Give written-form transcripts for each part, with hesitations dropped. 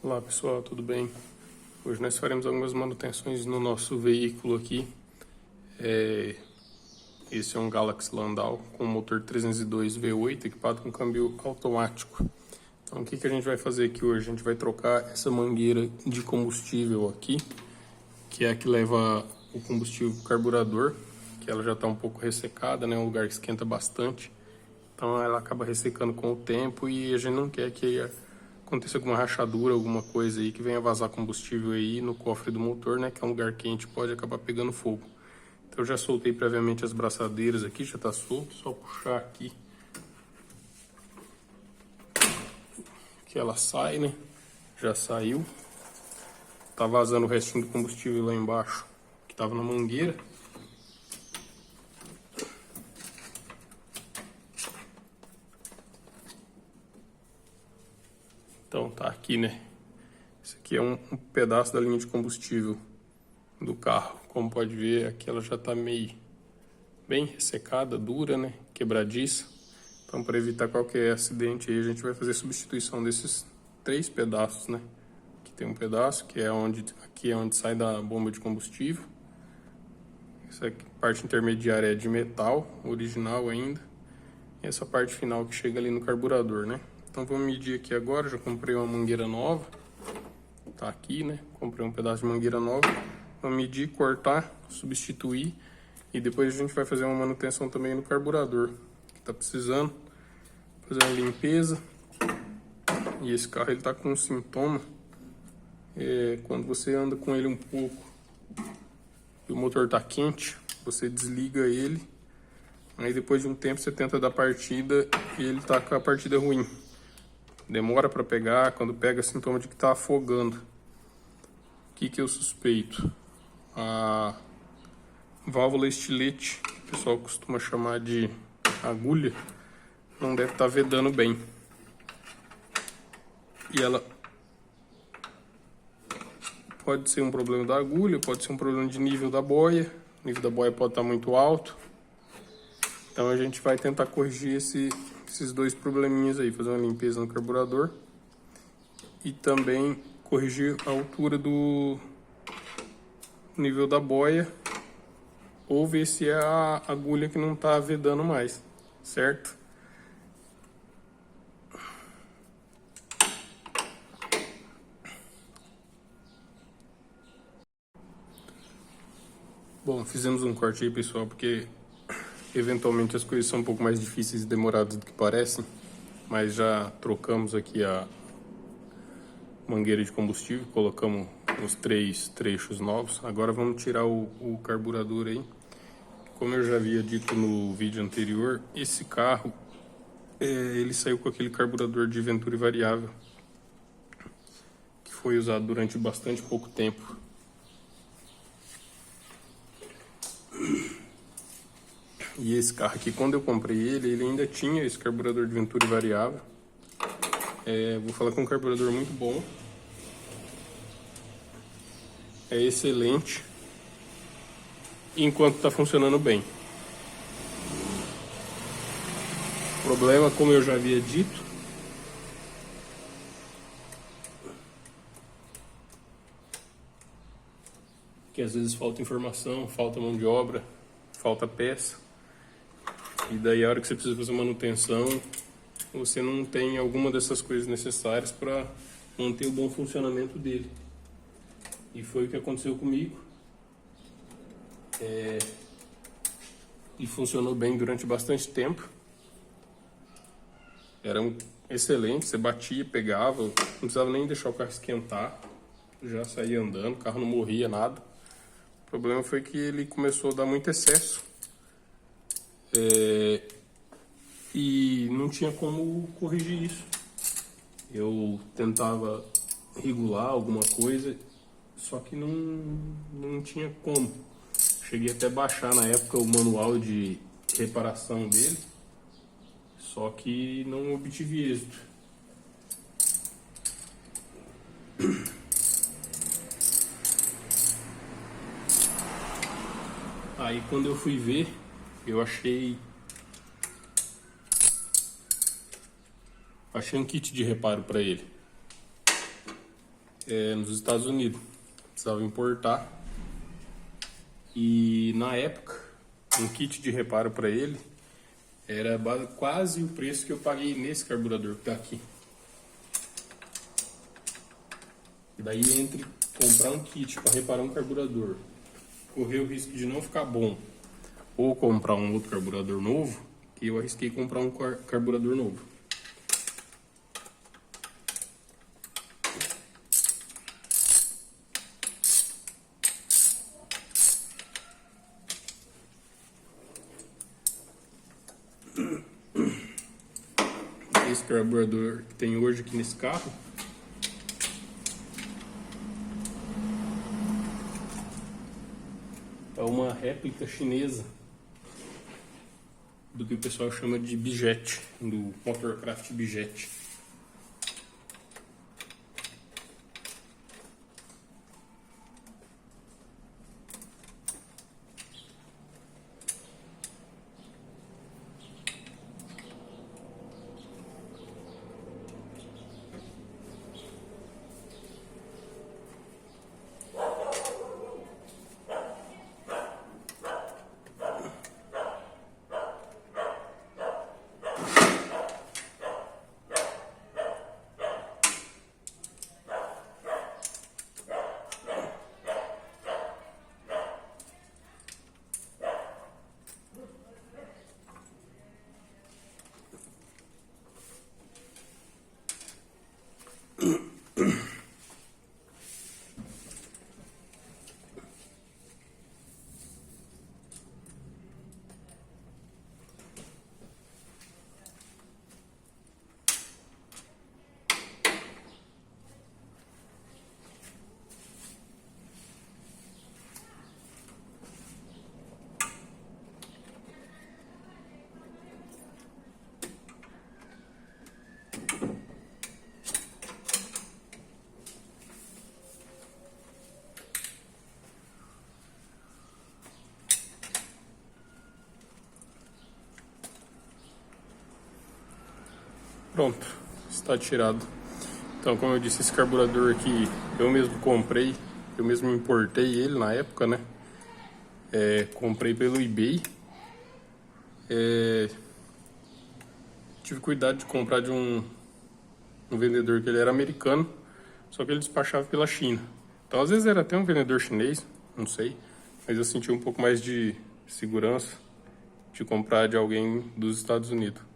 Olá pessoal, tudo bem? Hoje nós faremos algumas manutenções no nosso veículo aqui. Esse é um Galaxy Landau com motor 302 V8 equipado com câmbio automático. Então o que a gente vai fazer aqui hoje? A gente vai trocar essa mangueira de combustível aqui, que é a que leva o combustível para o carburador, que ela já está um pouco ressecada, né? Um lugar que esquenta bastante. Então ela acaba ressecando com o tempo e a gente não quer que aconteça alguma rachadura, alguma coisa aí que venha vazar combustível aí no cofre do motor, né? Que é um lugar quente, pode acabar pegando fogo. Então eu já soltei previamente as braçadeiras aqui, já tá solto, só puxar aqui que ela sai, né? Já saiu. Tá vazando o restinho do combustível lá embaixo, que tava na mangueira. Então tá aqui, né? Esse aqui é um pedaço da linha de combustível do carro. Como pode ver, aqui ela já tá meio bem ressecada, dura, né? Quebradiça. Então, para evitar qualquer acidente aí, a gente vai fazer substituição desses 3 pedaços, né? Aqui tem um pedaço que é aqui é onde sai da bomba de combustível. Essa aqui, parte intermediária é de metal, original ainda. E essa parte final que chega ali no carburador, né? Então vamos medir aqui agora. Já comprei uma mangueira nova. Tá aqui, né? Comprei um pedaço de mangueira nova. Vamos medir, cortar, substituir. E depois a gente vai fazer uma manutenção também no carburador, que tá precisando fazer uma limpeza. E esse carro ele tá com um sintoma. Quando você anda com ele um pouco e o motor tá quente, você desliga ele. Aí depois de um tempo você tenta dar partida e ele tá com a partida ruim. Demora para pegar, quando pega sintoma de que tá afogando. O que eu suspeito? A válvula estilete, que o pessoal costuma chamar de agulha, não deve estar vedando bem. E ela pode ser um problema da agulha, pode ser um problema de nível da boia. O nível da boia pode estar muito alto. Então a gente vai tentar corrigir esses 2 probleminhas aí, fazer uma limpeza no carburador e também corrigir a altura do nível da boia, ou ver se é a agulha que não está vedando mais, certo? Bom, fizemos um corte aí, pessoal, porque eventualmente as coisas são um pouco mais difíceis e demoradas do que parecem, mas já trocamos aqui a mangueira de combustível, colocamos os 3 trechos novos. Agora vamos tirar o carburador aí. Como eu já havia dito no vídeo anterior, esse carro ele saiu com aquele carburador de Venturi variável, que foi usado durante bastante pouco tempo. E esse carro aqui, quando eu comprei ele ainda tinha esse carburador de Venturi variável. Vou falar que é um carburador muito bom. É excelente enquanto está funcionando bem. O problema, como eu já havia dito, que às vezes falta informação, falta mão de obra, falta peça. E daí a hora que você precisa fazer manutenção, você não tem alguma dessas coisas necessárias para manter o bom funcionamento dele. E foi o que aconteceu comigo. E funcionou bem durante bastante tempo. Era excelente, você batia, pegava, não precisava nem deixar o carro esquentar. Já saía andando, o carro não morria, nada. O problema foi que ele começou a dar muito excesso. E não tinha como corrigir isso. Eu tentava regular alguma coisa, só que não tinha como. Cheguei até a baixar na época o manual de reparação dele, só que não obtive êxito. Aí quando eu fui ver, eu achei um kit de reparo para ele. nos Estados Unidos. Precisava importar. E na época, um kit de reparo para ele era quase o preço que eu paguei nesse carburador que tá aqui. E daí, entre comprar um kit para reparar um carburador, correr o risco de não ficar bom, ou comprar um outro carburador novo, que eu arrisquei comprar um carburador novo. Esse carburador que tem hoje aqui nesse carro é uma réplica chinesa do que o pessoal chama de Bijet, do Motorcraft Bijet. Pronto, está tirado. Então, como eu disse, esse carburador aqui eu mesmo comprei, eu mesmo importei ele na época, né? Comprei pelo eBay. Tive cuidado de comprar de um vendedor que ele era americano, só que ele despachava pela China. Então, às vezes era até um vendedor chinês, não sei, mas eu senti um pouco mais de segurança de comprar de alguém dos Estados Unidos.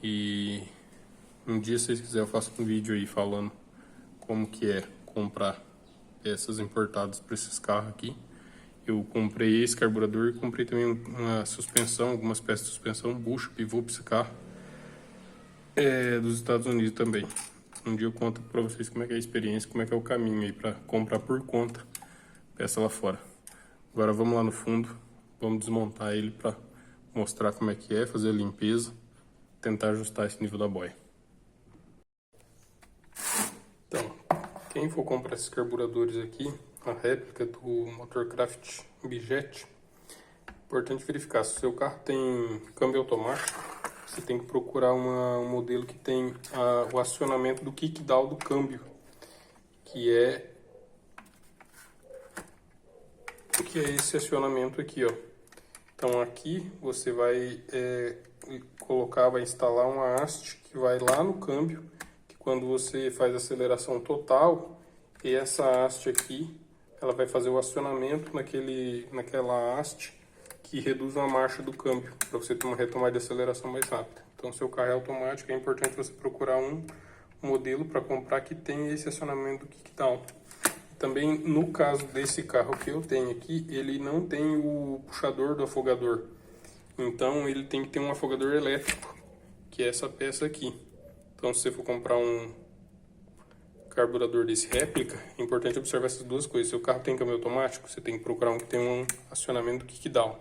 E um dia, se vocês quiserem, eu faço um vídeo aí falando como que é comprar peças importadas para esses carros aqui. Eu comprei esse carburador e comprei também uma suspensão, algumas peças de suspensão, bucho, pivô para esse carro, dos Estados Unidos também. Um dia eu conto para vocês como é que é a experiência, como é que é o caminho aí para comprar por conta peça lá fora. Agora vamos lá no fundo, vamos desmontar ele para mostrar como é que é, fazer a limpeza, tentar ajustar esse nível da boia. Então, quem for comprar esses carburadores aqui, a réplica do Motorcraft Bijet, importante verificar, se o seu carro tem câmbio automático, você tem que procurar um modelo que tem o acionamento do kickdown do câmbio, que é esse acionamento aqui, ó. Então aqui você vai vai instalar uma haste que vai lá no câmbio, que quando você faz a aceleração total, e essa haste aqui, ela vai fazer o acionamento naquela haste que reduz a marcha do câmbio, para você ter uma retomada de aceleração mais rápida. Então, seu carro é automático, é importante você procurar um modelo para comprar que tenha esse acionamento do kickdown. Também, no caso desse carro que eu tenho aqui, ele não tem o puxador do afogador. Então, ele tem que ter um afogador elétrico, que é essa peça aqui. Então, se você for comprar um carburador desse réplica, é importante observar essas duas coisas. Se o carro tem câmbio automático, você tem que procurar um que tem um acionamento do kickdown.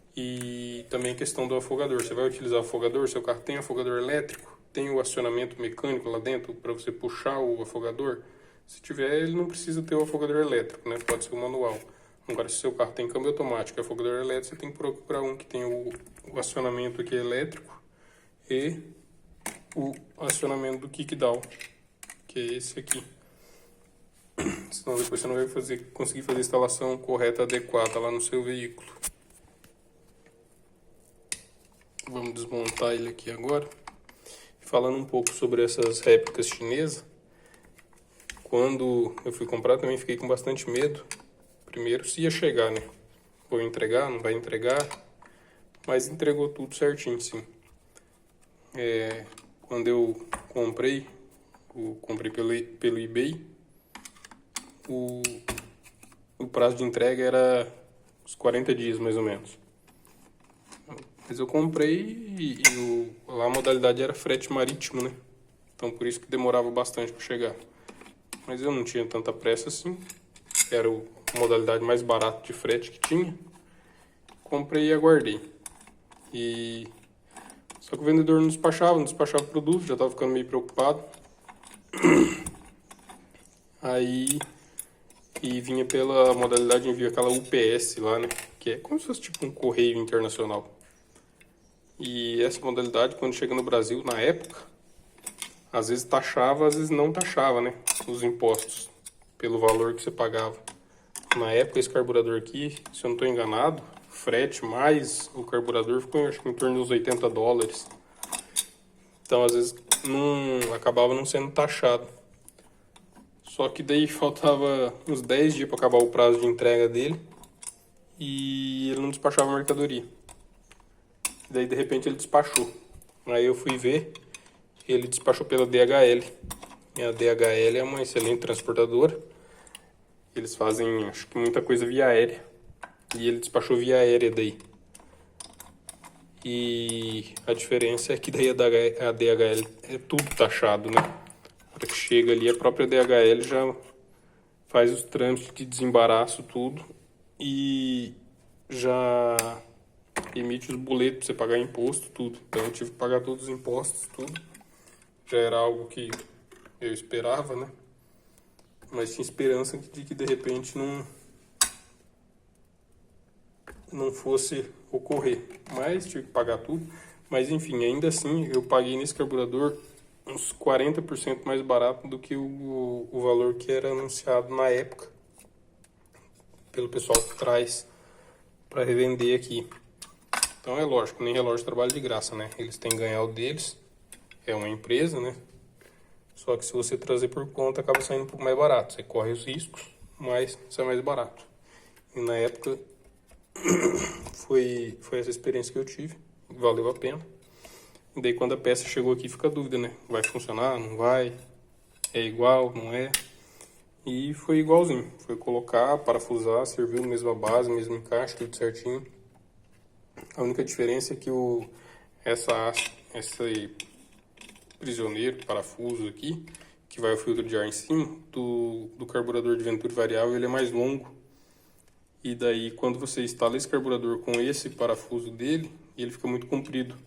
E também a questão do afogador. Você vai utilizar o afogador, seu carro tem afogador elétrico, tem o acionamento mecânico lá dentro para você puxar o afogador. Se tiver, ele não precisa ter o afogador elétrico, né? Pode ser o manual. Agora, se seu carro tem câmbio automático e afogador elétrico, você tem que procurar um que tem o acionamento aqui elétrico e o acionamento do kickdown, que é esse aqui. Senão depois você não vai conseguir fazer a instalação correta, adequada lá no seu veículo. Vamos desmontar ele aqui agora. Falando um pouco sobre essas réplicas chinesas. Quando eu fui comprar também fiquei com bastante medo. Primeiro, se ia chegar, né? Vou entregar, não vai entregar. Mas entregou tudo certinho, sim. Quando eu comprei pelo eBay, o prazo de entrega era uns 40 dias, mais ou menos. Mas eu comprei lá a modalidade era frete marítimo, né? Então por isso que demorava bastante para chegar. Mas eu não tinha tanta pressa assim. Era a modalidade mais barata de frete que tinha. Comprei e aguardei. Só que o vendedor não despachava o produto, já estava ficando meio preocupado. Aí vinha pela modalidade de envio, aquela UPS lá, né? Que é como se fosse tipo um correio internacional. E essa modalidade, quando chega no Brasil, na época, às vezes taxava, às vezes não taxava, né? Os impostos, pelo valor que você pagava. Na época, esse carburador aqui, se eu não estou enganado, frete mais o carburador ficou, acho que em torno dos $80. Então, às vezes, acabava não sendo taxado. Só que daí faltava uns 10 dias para acabar o prazo de entrega dele e ele não despachava a mercadoria. Daí, de repente, ele despachou. Aí eu fui ver, ele despachou pela DHL. E a DHL é uma excelente transportadora. Eles fazem, acho que muita coisa via aérea. E ele despachou via aérea daí. E a diferença é que daí a DHL é tudo taxado, né? Na hora que chega ali, a própria DHL já faz os trâmites de desembaraço, tudo. E já emite os boletos pra você pagar imposto, tudo. Então eu tive que pagar todos os impostos, tudo. Já era algo que eu esperava, né? Mas tinha esperança de que de repente não fosse ocorrer. Mas tive que pagar tudo. Mas enfim, ainda assim eu paguei nesse carburador uns 40% mais barato do que o valor que era anunciado na época pelo pessoal que traz para revender aqui. Então é lógico, nem relógio trabalha de graça, né? Eles têm que ganhar o deles, é uma empresa, né? Só que se você trazer por conta, acaba saindo um pouco mais barato. Você corre os riscos, mas sai mais barato. E na época foi essa experiência que eu tive, valeu a pena. E daí quando a peça chegou aqui fica a dúvida, né? Vai funcionar, não vai? É igual, não é? E foi igualzinho. Foi colocar, parafusar, serviu a mesma base, mesmo encaixe, tudo certinho. A única diferença é que esse prisioneiro, parafuso aqui, que vai o filtro de ar em cima, do carburador de Venturi variável, ele é mais longo. E daí, quando você instala esse carburador com esse parafuso dele, ele fica muito comprido.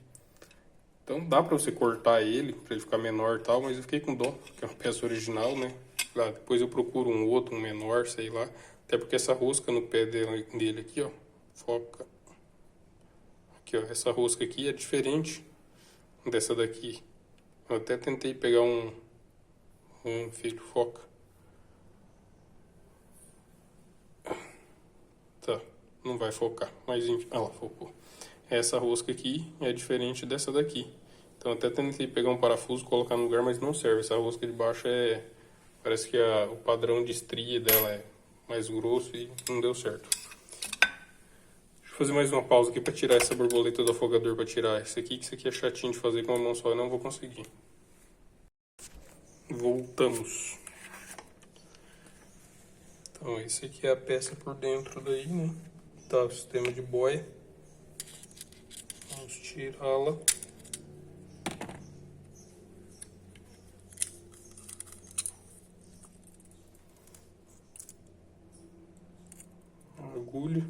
Então dá pra você cortar ele, pra ele ficar menor e tal, mas eu fiquei com dó, que é uma peça original, né? Lá, depois eu procuro um outro, um menor, sei lá. Até porque essa rosca no pé dele aqui, ó, foca. Aqui, ó, essa rosca aqui é diferente dessa daqui. Eu até tentei pegar um filho foca. Tá, não vai focar, mas enfim, ah lá, focou. Essa rosca aqui é diferente dessa daqui. Então até tentei pegar um parafuso, colocar no lugar, mas não serve. Essa rosca de baixo parece que o padrão de estria dela é mais grosso e não deu certo. Deixa eu fazer mais uma pausa aqui para tirar essa borboleta do afogador, para tirar esse aqui, que isso aqui é chatinho de fazer com uma mão só, eu não vou conseguir. Voltamos. Então esse aqui é a peça por dentro daí, né? Tá o sistema de boia. Vamos tirá-la. Agulha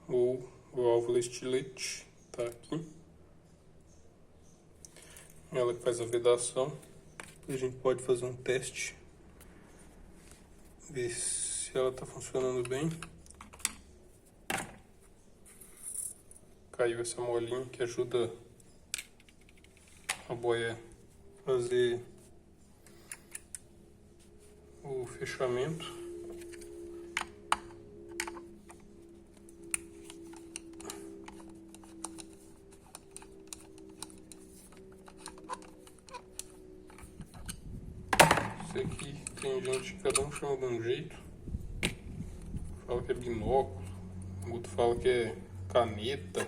ou válvula estilete, tá aqui. Ela que faz a vedação. A gente pode fazer um teste, ver se ela tá funcionando bem. Caiu essa molinha que ajuda a boia a fazer o fechamento. Esse aqui tem gente, cada um chama de um jeito. Fala que é binóculo, outro fala que é caneta.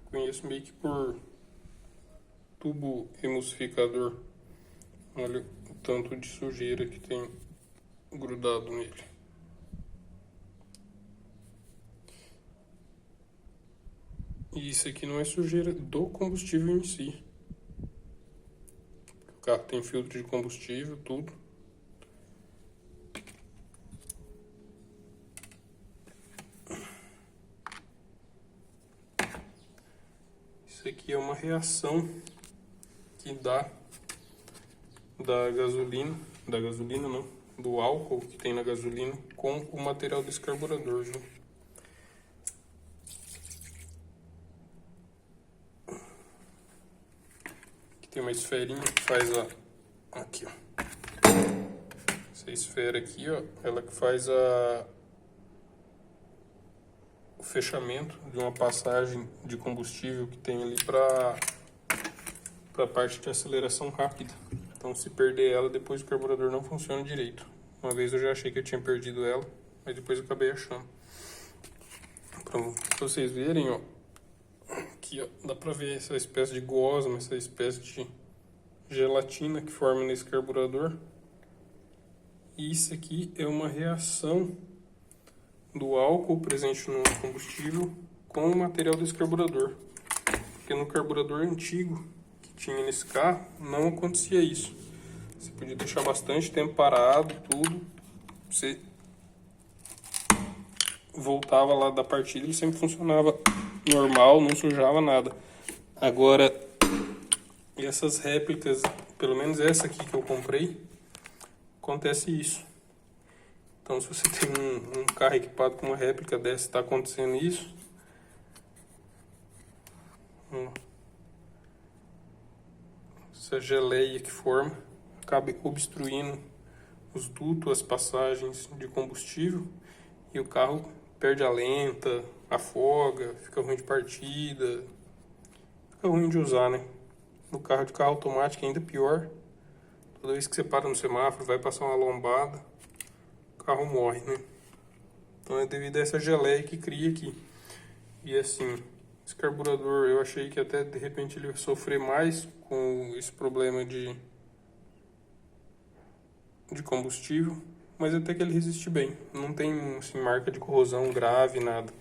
Conheço meio que por tubo emulsificador. Olha o tanto de sujeira que tem grudado nele. E isso aqui não é sujeira do combustível em si. O carro tem filtro de combustível, tudo. Isso aqui é uma reação que dá do álcool que tem na gasolina com o material desse carburador, viu? Aqui tem uma esferinha que faz aqui, ó. Essa esfera aqui, ó, ela que faz o fechamento de uma passagem de combustível que tem ali para a parte de aceleração rápida. Então, se perder ela, depois o carburador não funciona direito. Uma vez eu já achei que eu tinha perdido ela, mas depois eu acabei achando. Para vocês verem, ó, aqui, ó, dá para ver essa espécie de gosma, essa espécie de gelatina que forma nesse carburador. E isso aqui é uma reação do álcool presente no combustível com o material desse carburador. Porque no carburador antigo que tinha nesse carro, não acontecia isso. Você podia deixar bastante tempo parado, tudo. Você voltava lá da partida, ele sempre funcionava normal, não sujava nada. Agora, essas réplicas, pelo menos essa aqui que eu comprei, acontece isso. Então, se você tem um carro equipado com uma réplica dessa, está acontecendo isso. Essa geleia que forma acaba obstruindo os dutos, as passagens de combustível, e o carro perde a lenta, afoga, fica ruim de partida, fica ruim de usar, né? No carro de carro automático é ainda pior. Toda vez que você para no semáforo, vai passar uma lombada, o carro morre, né? Então é devido a essa geleia que cria aqui. E assim, esse carburador eu achei que até de repente ele ia sofrer mais com esse problema de combustível, mas até que ele resiste bem. Não tem assim, marca de corrosão grave, nada.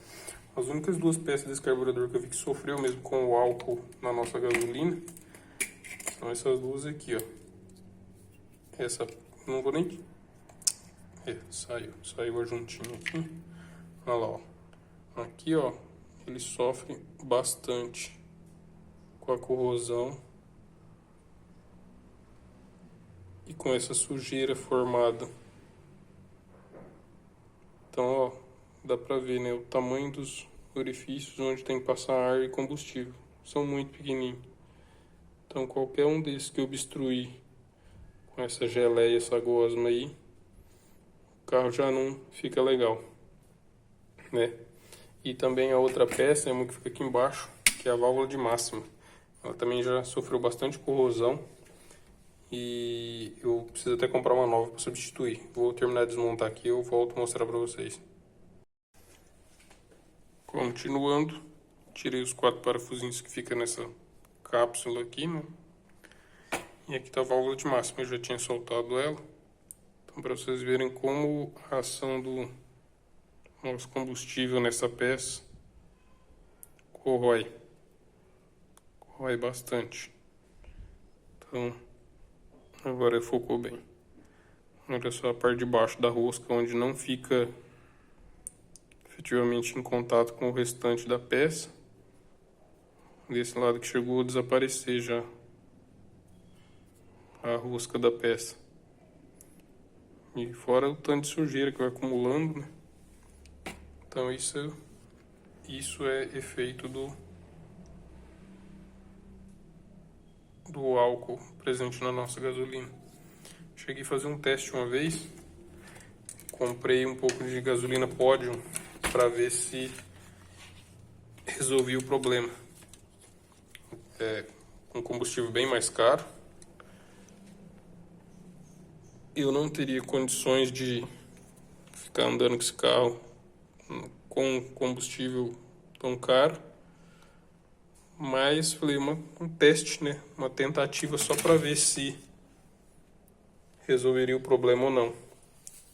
As únicas duas peças desse carburador que eu vi que sofreu mesmo com o álcool na nossa gasolina são essas duas aqui, ó. Essa, não vou nem... saiu a juntinha aqui. Olha lá, ó. Aqui, ó, ele sofre bastante com a corrosão e com essa sujeira formada. Então, ó, dá pra ver, né, o tamanho dos orifícios onde tem que passar ar e combustível. São muito pequenininhos. Então, qualquer um desses que obstruir com essa geleia, essa gosma aí, o carro já não fica legal, né? E também a outra peça é uma que fica aqui embaixo, que é a válvula de máxima. Ela também já sofreu bastante corrosão e eu preciso até comprar uma nova para substituir. Vou terminar de desmontar aqui e eu volto a mostrar para vocês. Continuando, tirei os 4 parafusinhos que ficam nessa cápsula aqui, né? E aqui tá a válvula de máxima, eu já tinha soltado ela. Então, para vocês verem como a ação do nosso combustível nessa peça corrói bastante. Então, agora focou bem. Olha só a parte de baixo da rosca, onde não fica efetivamente em contato com o restante da peça. Desse lado que chegou a desaparecer já a rosca da peça. E fora o tanto de sujeira que vai acumulando, né? Então isso é efeito do álcool presente na nossa gasolina. cheguei a fazer um teste uma vez. Comprei um pouco de gasolina Podium para ver se resolvia o problema. Um combustível bem mais caro. Eu não teria condições de ficar andando com esse carro com combustível tão caro. Mas falei, um teste, né? Uma tentativa só para ver se resolveria o problema ou não.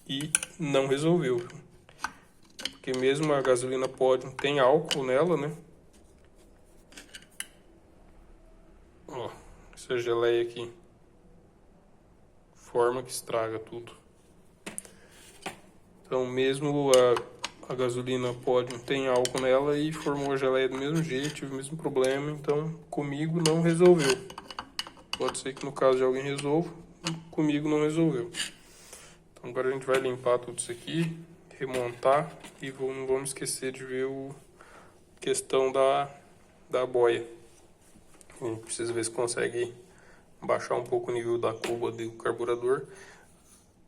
E não resolveu. Porque mesmo a gasolina Podium tem álcool nela, né? Ó, essa geleia aqui. Forma que estraga tudo. Então mesmo a gasolina Podium tem álcool nela e formou a geleia do mesmo jeito, tive o mesmo problema, então comigo não resolveu. Pode ser que no caso de alguém resolva, comigo não resolveu. Então agora a gente vai limpar tudo isso aqui, remontar e não vamos esquecer de ver a questão da boia. A gente precisa ver se consegue baixar um pouco o nível da cuba do carburador.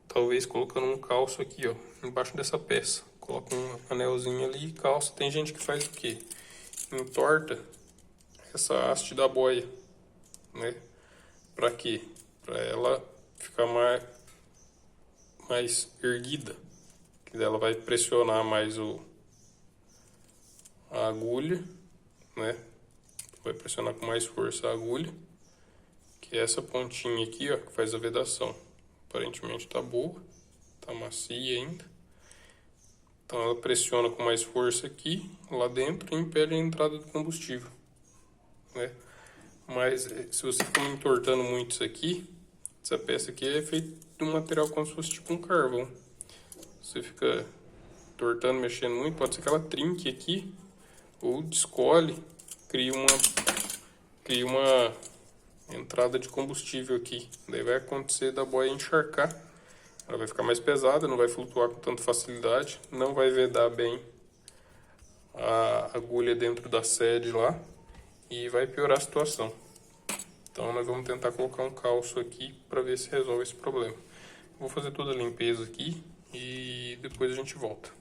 Talvez colocando um calço aqui, ó, embaixo dessa peça. Coloca um anelzinho ali e calça. Tem gente que faz o quê? Entorta essa haste da boia, né? Pra quê? Pra ela ficar mais erguida. Que ela vai pressionar mais a agulha, né? Vai pressionar com mais força a agulha. Que é essa pontinha aqui, ó, que faz a vedação. Aparentemente tá boa, tá macia ainda. Então ela pressiona com mais força aqui, lá dentro, e impede a entrada do combustível, né? Mas se você ficar entortando muito isso aqui, essa peça aqui é feita de um material como se fosse tipo um carvão. Você fica entortando, mexendo muito, pode ser que ela trinque aqui, ou descole, cria uma entrada de combustível aqui. Daí vai acontecer da boia encharcar. Ela vai ficar mais pesada, não vai flutuar com tanta facilidade, não vai vedar bem a agulha dentro da sede lá e vai piorar a situação. Então nós vamos tentar colocar um calço aqui para ver se resolve esse problema. Vou fazer toda a limpeza aqui e depois a gente volta.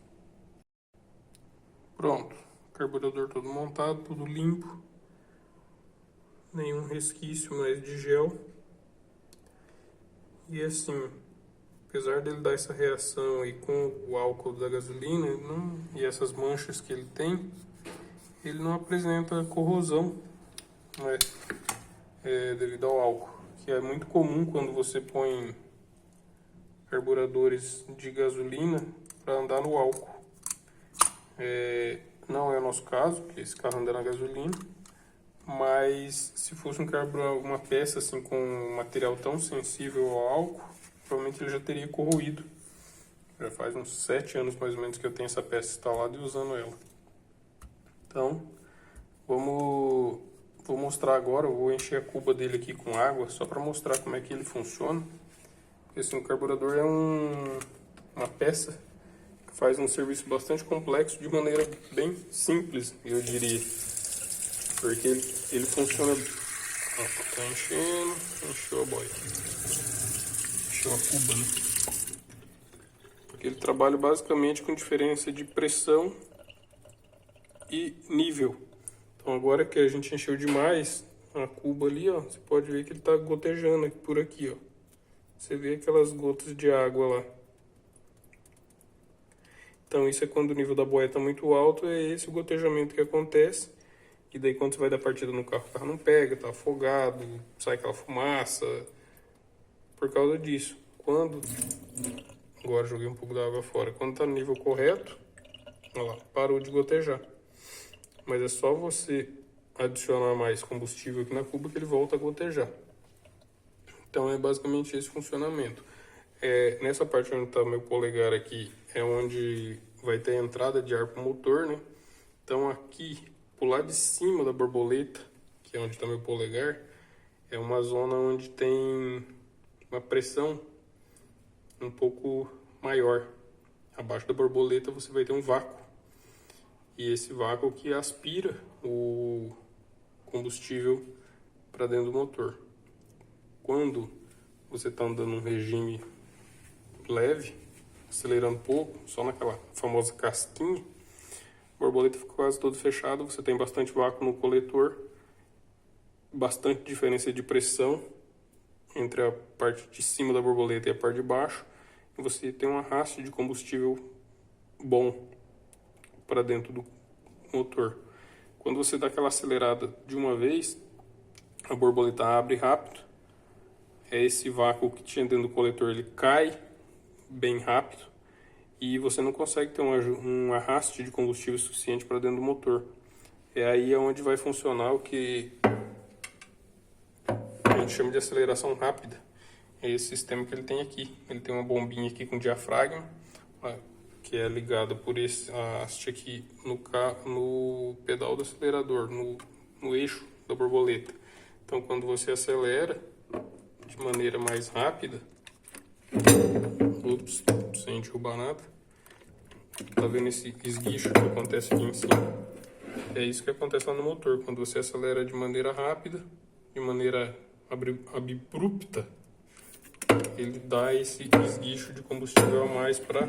Pronto, carburador todo montado, tudo limpo. Nenhum resquício mais de gel. E assim, apesar dele dar essa reação aí com o álcool da gasolina e essas manchas que ele tem, ele não apresenta corrosão, né, devido ao álcool, que é muito comum quando você põe carburadores de gasolina para andar no álcool. Não é o nosso caso, porque esse carro anda na gasolina. Mas se fosse uma peça assim com um material tão sensível ao álcool, provavelmente ele já teria corroído. Já faz uns 7 anos mais ou menos que eu tenho essa peça instalada e usando ela. Então, vou mostrar agora, eu vou encher a cuba dele aqui com água, só para mostrar como é que ele funciona. Porque assim, o carburador é uma peça que faz um serviço bastante complexo de maneira bem simples, eu diria. Porque ele funciona... Ó, tá enchendo, encheu a boia. Encheu a cuba, né? Porque ele trabalha basicamente com diferença de pressão e nível. Então agora que a gente encheu demais a cuba ali, ó, você pode ver que ele tá gotejando por aqui, ó. Você vê aquelas gotas de água lá. Então isso é quando o nível da boia tá muito alto, é esse o gotejamento que acontece. E daí quando você vai dar partida no carro, o carro não pega, tá afogado, sai aquela fumaça. Por causa disso. Agora joguei um pouco da água fora. Quando tá no nível correto, olha lá, parou de gotejar. Mas é só você adicionar mais combustível aqui na cuba que ele volta a gotejar. Então é basicamente esse funcionamento. Nessa parte onde tá meu polegar aqui, é onde vai ter a entrada de ar pro motor, né? Então aqui, pro lado de cima da borboleta, que é onde está meu polegar, é uma zona onde tem uma pressão um pouco maior. Abaixo da borboleta você vai ter um vácuo. E esse vácuo que aspira o combustível para dentro do motor. Quando você está andando num regime leve, acelerando pouco, só naquela famosa casquinha, a borboleta fica quase todo fechado, você tem bastante vácuo no coletor, bastante diferença de pressão entre a parte de cima da borboleta e a parte de baixo, e você tem um arraste de combustível bom para dentro do motor. Quando você dá aquela acelerada de uma vez, a borboleta abre rápido, esse vácuo que tinha dentro do coletor ele cai bem rápido e você não consegue ter um arraste de combustível suficiente para dentro do motor. É aí onde vai funcionar o que a gente chama de aceleração rápida. É esse sistema que ele tem aqui. Ele tem uma bombinha aqui com diafragma, que é ligada por esse haste aqui no pedal do acelerador, no eixo da borboleta. Então, quando você acelera de maneira mais rápida, sem derrubar nada, tá vendo esse esguicho que acontece aqui em cima? É isso que acontece lá no motor. Quando você acelera de maneira rápida, de maneira abrupta, ele dá esse esguicho de combustível a mais para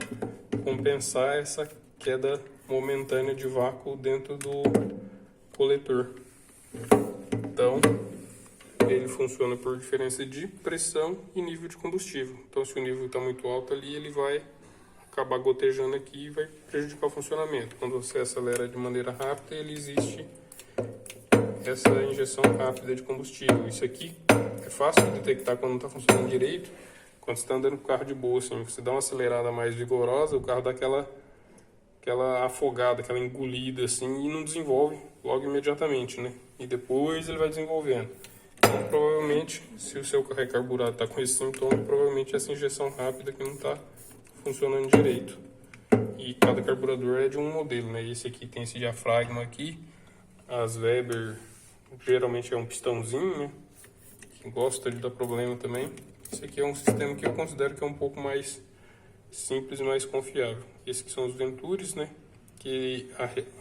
compensar essa queda momentânea de vácuo dentro do coletor. Então, ele funciona por diferença de pressão e nível de combustível. Então, se o nível está muito alto ali, ele vai acabar gotejando aqui e vai prejudicar o funcionamento. Quando você acelera de maneira rápida, ele existe essa injeção rápida de combustível. Isso aqui é fácil de detectar quando não está funcionando direito. Quando você está andando com o carro de boa, assim, você dá uma acelerada mais vigorosa, o carro dá aquela afogada, aquela engolida assim, e não desenvolve logo imediatamente, né? E depois ele vai desenvolvendo. Então, provavelmente, se o seu carro é carburado está com esse sintoma, provavelmente essa injeção rápida que não está funcionando direito. E cada carburador é de um modelo, né? Esse aqui tem esse diafragma aqui, as Weber geralmente é um pistãozinho, né? Que gosta de dar problema também. Esse aqui é um sistema que eu considero que é um pouco mais simples e mais confiável. Esses que são os Ventures, né? Que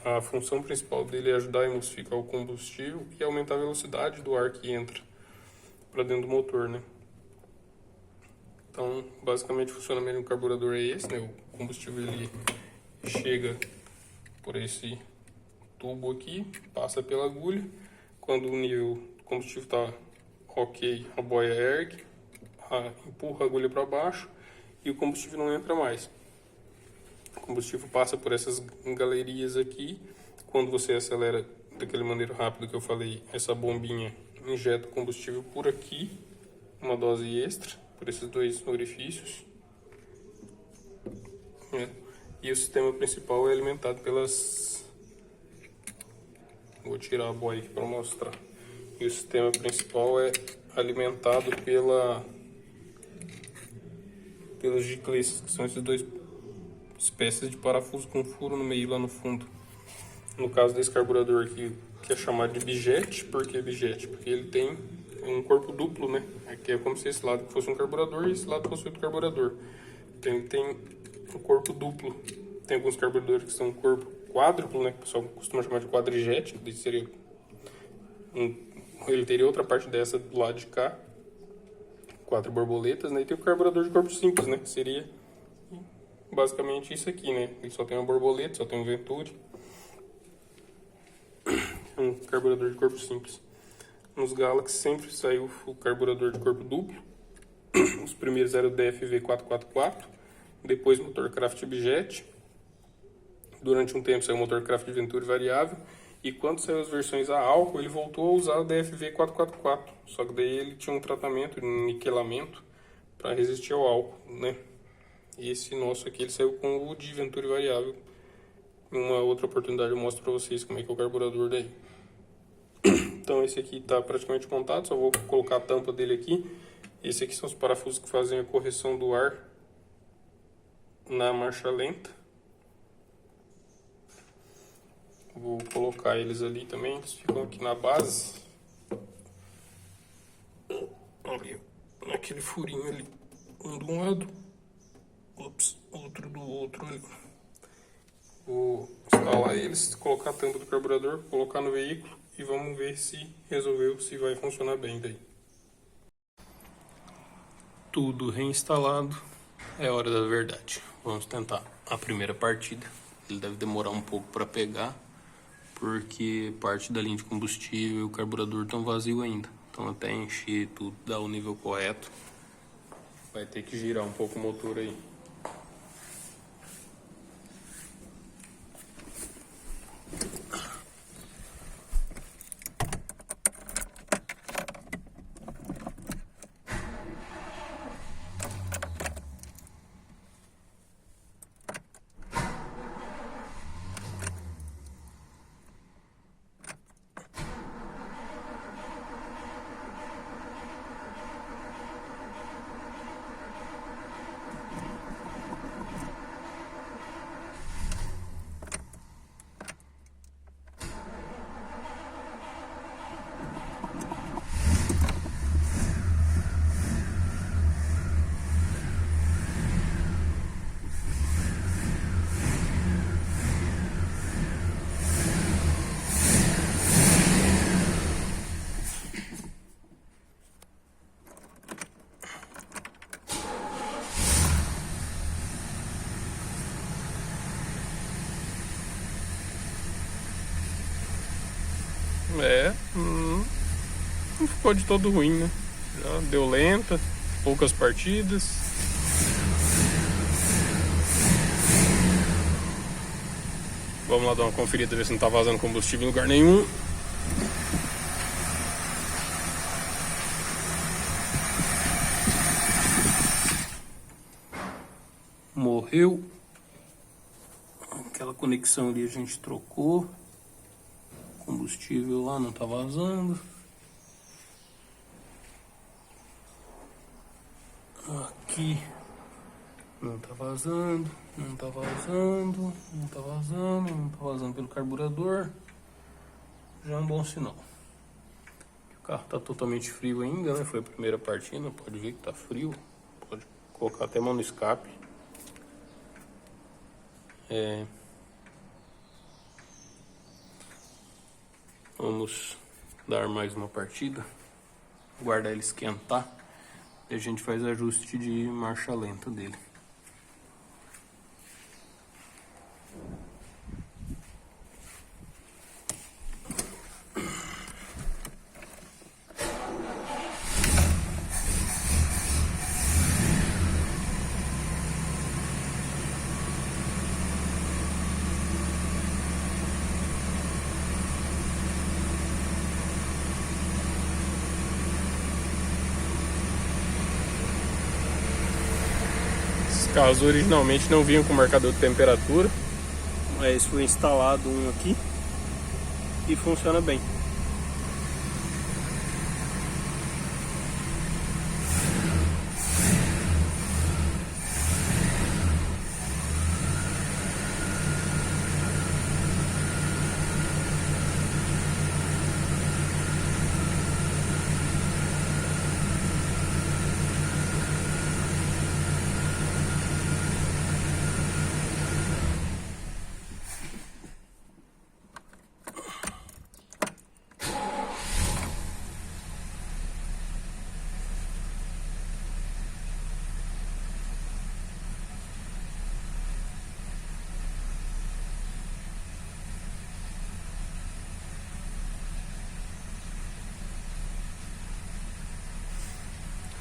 a função principal dele é ajudar a emulsificar o combustível e aumentar a velocidade do ar que entra para dentro do motor, né? Então, basicamente, o funcionamento do carburador é esse, né? O combustível ele chega por esse tubo aqui, passa pela agulha. Quando o nível do combustível está ok, a boia ergue, empurra a agulha para baixo e o combustível não entra mais. O combustível passa por essas galerias aqui. Quando você acelera daquela maneira rápida que eu falei, essa bombinha injeta o combustível por aqui, uma dose extra, por esses dois orifícios. E o sistema principal é alimentado pelas... Vou tirar a boia aqui para mostrar. E o sistema principal é alimentado pelas gicleses, que são esses dois espécies de parafuso com furo no meio lá no fundo. No caso desse carburador aqui, que é chamado de bijet. Por que bijet? Porque ele tem um corpo duplo, né? Aqui é como se esse lado fosse um carburador e esse lado fosse outro carburador. Então ele tem um corpo duplo. Tem alguns carburadores que são um corpo quádruplo, né? Que o pessoal costuma chamar de quadrijet. Ele teria outra parte dessa do lado de cá, 4 borboletas, né? E tem o carburador de corpo simples, né? Que seria basicamente isso aqui, né? Ele só tem uma borboleta, só tem um Venturi. Um carburador de corpo simples. Nos Galaxy sempre saiu o carburador de corpo duplo. Os primeiros eram o DFV 444, depois motor Craft Bijet. Durante um tempo saiu o motor Craft Venturi variável. E quando saiu as versões a álcool, ele voltou a usar o DFV 444. Só que daí ele tinha um tratamento de niquelamento para resistir ao álcool, né? E esse nosso aqui, ele saiu com o de Venturi variável. Em uma outra oportunidade eu mostro para vocês como é que é o carburador daí. Então esse aqui está praticamente montado, só vou colocar a tampa dele aqui. Esse aqui são os parafusos que fazem a correção do ar na marcha lenta. Vou colocar eles ali também, eles ficam aqui na base. Ali, naquele furinho ali, um de um lado, outro do outro ali. Vou instalar eles, colocar a tampa do carburador, colocar no veículo e vamos ver se resolveu, se vai funcionar bem daí. Tudo reinstalado, é hora da verdade. Vamos tentar a primeira partida. Ele deve demorar um pouco para pegar, porque parte da linha de combustível e o carburador estão vazios ainda. Então até encher tudo, dar o nível correto, vai ter que girar um pouco o motor aí. Não ficou de todo ruim, né? Já deu lenta, poucas partidas. Vamos lá dar uma conferida, ver se não tá vazando combustível em lugar nenhum. Morreu. Aquela conexão ali a gente trocou. Combustível lá não tá vazando. Aqui não tá vazando, não tá vazando, não tá vazando, não tá vazando pelo carburador. Já é um bom sinal. O carro tá totalmente frio ainda, né? Foi a primeira partida, pode ver que tá frio. Pode colocar até mão no escape. Vamos dar mais uma partida, guardar ele esquentar e a gente faz ajuste de marcha lenta dele. Esses carros originalmente não vinham com marcador de temperatura, mas foi instalado um aqui e funciona bem.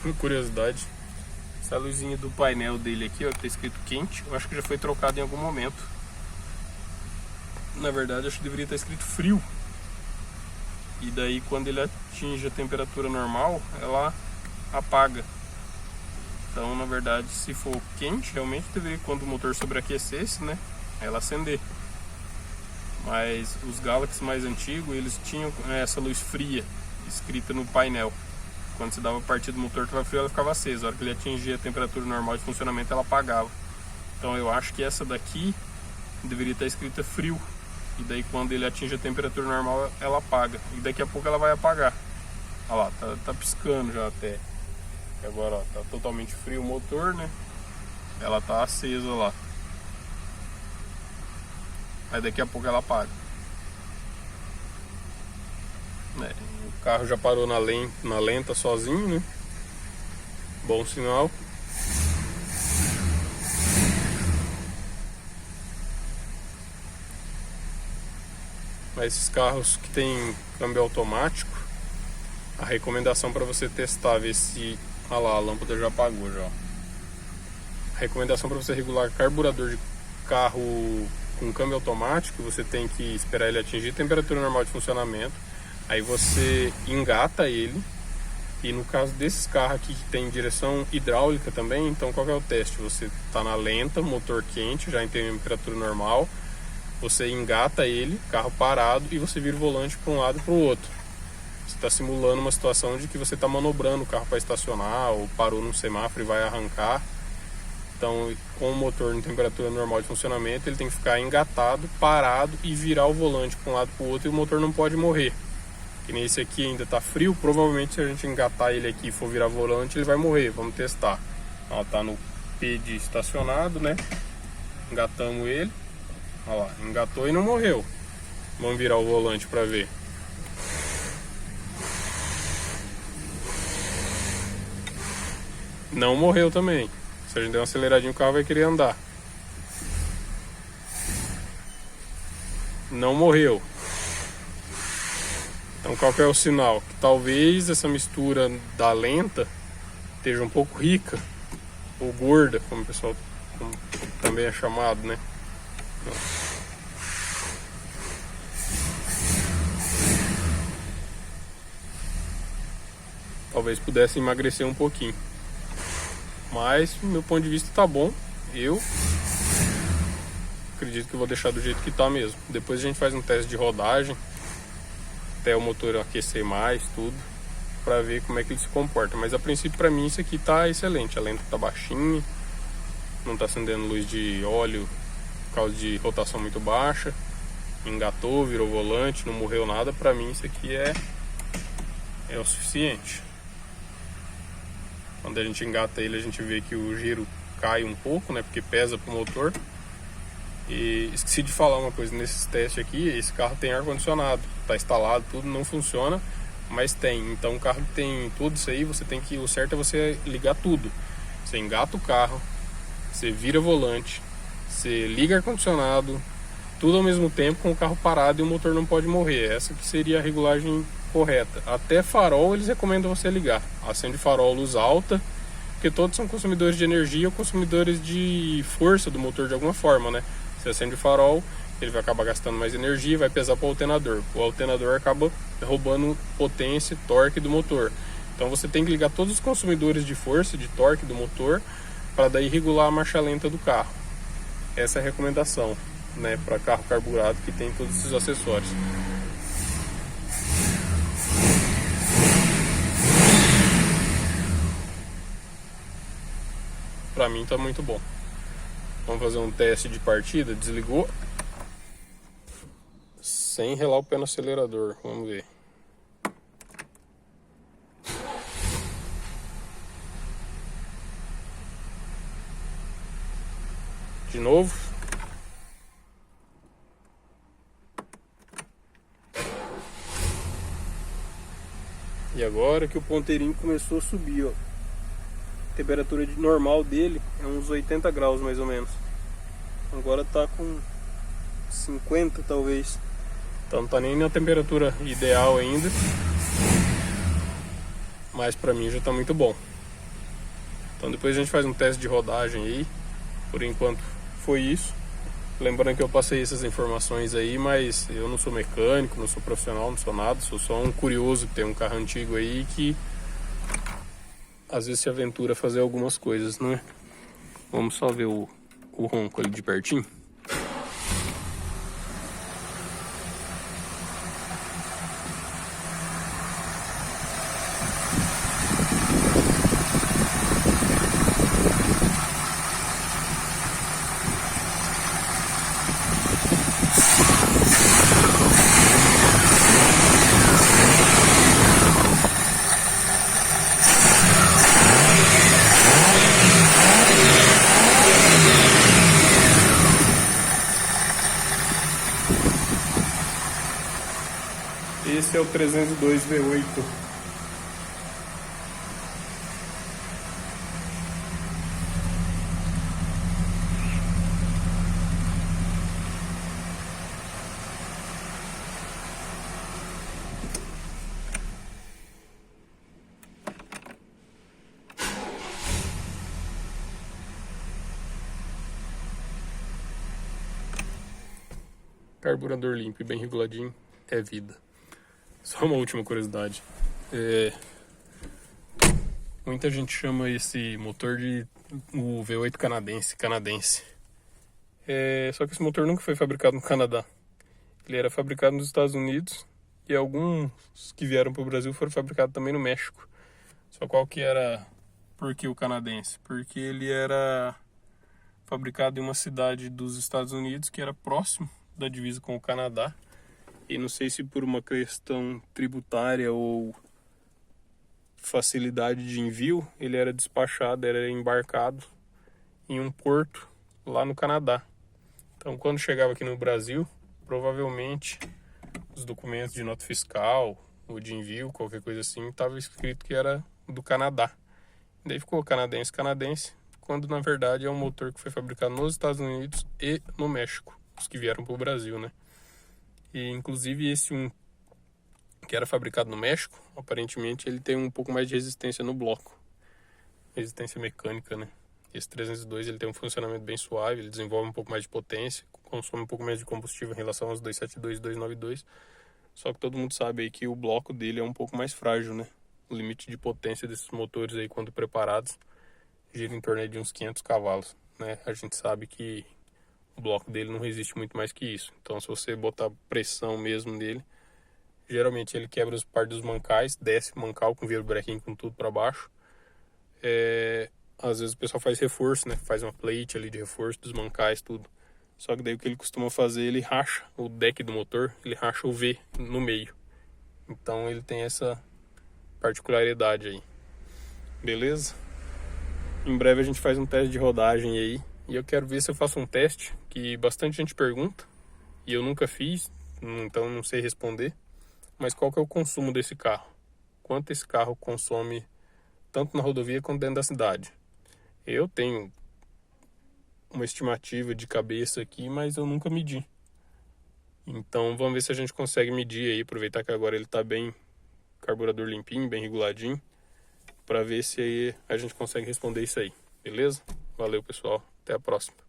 Por curiosidade, essa luzinha do painel dele aqui, ó, que tá escrito quente, eu acho que já foi trocado em algum momento. Na verdade, acho que deveria estar escrito frio. E daí, quando ele atinge a temperatura normal, ela apaga. Então, na verdade, se for quente, realmente deveria, quando o motor sobreaquecesse, né, ela acender. Mas os Galaxy mais antigos, eles tinham essa luz fria escrita no painel. Quando você dava a partida do motor estava frio, ela ficava acesa. A hora que ele atingia a temperatura normal de funcionamento, ela apagava. Então eu acho que essa daqui deveria estar escrita frio. E daí quando ele atinge a temperatura normal, ela apaga. E daqui a pouco ela vai apagar. Olha lá, tá piscando já até. E agora, ó, tá totalmente frio o motor, né? Ela tá acesa lá. Aí daqui a pouco ela apaga. O carro já parou na lenta sozinho, né? Bom sinal. Mas esses carros que tem câmbio automático, a recomendação para você testar, ver se... Olha lá, a lâmpada já apagou já. A recomendação para você regular carburador de carro com câmbio automático, você tem que esperar ele atingir a temperatura normal de funcionamento. Aí você engata ele. E no caso desses carros aqui que tem direção hidráulica também, então qual que é o teste? Você está na lenta, motor quente, já em temperatura normal. Você engata ele, carro parado, e você vira o volante para um lado e para o outro. Você está simulando uma situação de que você está manobrando o carro para estacionar, ou parou num semáforo e vai arrancar. Então, com o motor em temperatura normal de funcionamento, ele tem que ficar engatado, parado e virar o volante para um lado e para o outro, e o motor não pode morrer. Que nem esse aqui ainda está frio, provavelmente se a gente engatar ele aqui e for virar volante, ele vai morrer. Vamos testar. Ó, tá no P de estacionado, né? Engatamos ele. Olha lá, engatou e não morreu. Vamos virar o volante para ver. Não morreu também. Se a gente der uma aceleradinha, o carro vai querer andar. Não morreu. Então qual que é o sinal? Que talvez essa mistura da lenta esteja um pouco rica, ou gorda, como o pessoal também é chamado, né? Talvez pudesse emagrecer um pouquinho. Mas, do meu ponto de vista, tá bom. Eu acredito que eu vou deixar do jeito que tá mesmo. Depois a gente faz um teste de rodagem, até o motor aquecer mais, tudo, pra ver como é que ele se comporta. Mas a princípio, pra mim, isso aqui tá excelente. A lenta tá baixinha, não tá acendendo luz de óleo por causa de rotação muito baixa. Engatou, virou volante, não morreu nada. Pra mim, isso aqui é o suficiente. Quando a gente engata ele, a gente vê que o giro cai um pouco, né? Porque pesa pro motor. E esqueci de falar uma coisa nesses testes aqui: esse carro tem ar-condicionado, tá instalado, tudo, não funciona, mas tem. Então o carro tem tudo isso aí, você tem que... O certo é você ligar tudo. Você engata o carro, você vira volante, você liga ar-condicionado, tudo ao mesmo tempo, com o carro parado, e o motor não pode morrer. Essa que seria a regulagem correta. Até farol eles recomendam você ligar. Acende farol luz alta, porque todos são consumidores de energia ou consumidores de força do motor de alguma forma, né? Você acende o farol, ele vai acabar gastando mais energia e vai pesar para o alternador. O alternador acaba roubando potência e torque do motor. Então você tem que ligar todos os consumidores de força, de torque do motor, para daí regular a marcha lenta do carro. Essa é a recomendação, né, para carro carburado que tem todos esses acessórios. Pra mim tá muito bom. Vamos fazer um teste de partida. Desligou sem relar o pé no acelerador. Vamos ver. De novo. E agora que o ponteirinho começou a subir, ó. A temperatura normal dele é uns 80 graus mais ou menos. Agora tá com 50 talvez. Então não tá nem na temperatura ideal ainda, mas pra mim já tá muito bom. Então depois a gente faz um teste de rodagem aí. Por enquanto foi isso. Lembrando que eu passei essas informações aí, mas eu não sou mecânico, não sou profissional, não sou nada. Sou só um curioso que tem um carro antigo aí que às vezes se aventura a fazer algumas coisas, não é? Vamos só ver o ronco ali de pertinho. Esse é o 302 V8. Carburador limpo e bem reguladinho é vida. Só uma última curiosidade. Muita gente chama esse motor de o V8 canadense. Só que esse motor nunca foi fabricado no Canadá. Ele era fabricado nos Estados Unidos e alguns que vieram para o Brasil foram fabricados também no México. Só qual que era... Por que o canadense? Porque ele era fabricado em uma cidade dos Estados Unidos que era próximo da divisa com o Canadá. E não sei se por uma questão tributária ou facilidade de envio, ele era despachado, era embarcado em um porto lá no Canadá. Então, quando chegava aqui no Brasil, provavelmente os documentos de nota fiscal ou de envio, qualquer coisa assim, estava escrito que era do Canadá. Daí ficou canadense, quando na verdade é um motor que foi fabricado nos Estados Unidos e no México, os que vieram para o Brasil, né? E inclusive esse que era fabricado no México, aparentemente ele tem um pouco mais de resistência no bloco, resistência mecânica, né? Esse 302 ele tem um funcionamento bem suave, ele desenvolve um pouco mais de potência, consome um pouco mais de combustível em relação aos 272 e 292, só que todo mundo sabe aí que o bloco dele é um pouco mais frágil, né? O limite de potência desses motores aí, quando preparados, gira em torno de uns 500 cavalos, né? A gente sabe que o bloco dele não resiste muito mais que isso. Então, se você botar pressão mesmo nele, geralmente ele quebra as partes dos mancais, desce o mancal com virobrequim com tudo para baixo. Às vezes o pessoal faz reforço, né? Faz uma plate ali de reforço dos mancais, tudo. Só que daí o que ele costuma fazer, ele racha o deck do motor, ele racha o V no meio. Então ele tem essa particularidade aí. Beleza? Em breve a gente faz um teste de rodagem aí. E eu quero ver se eu faço um teste que bastante gente pergunta. E eu nunca fiz, então não sei responder. Mas qual que é o consumo desse carro? Quanto esse carro consome tanto na rodovia quanto dentro da cidade? Eu tenho uma estimativa de cabeça aqui, mas eu nunca medi. Então vamos ver se a gente consegue medir aí, aproveitar que agora ele está bem, carburador limpinho, bem reguladinho, para ver se aí a gente consegue responder isso aí, beleza? Valeu, pessoal, até a próxima.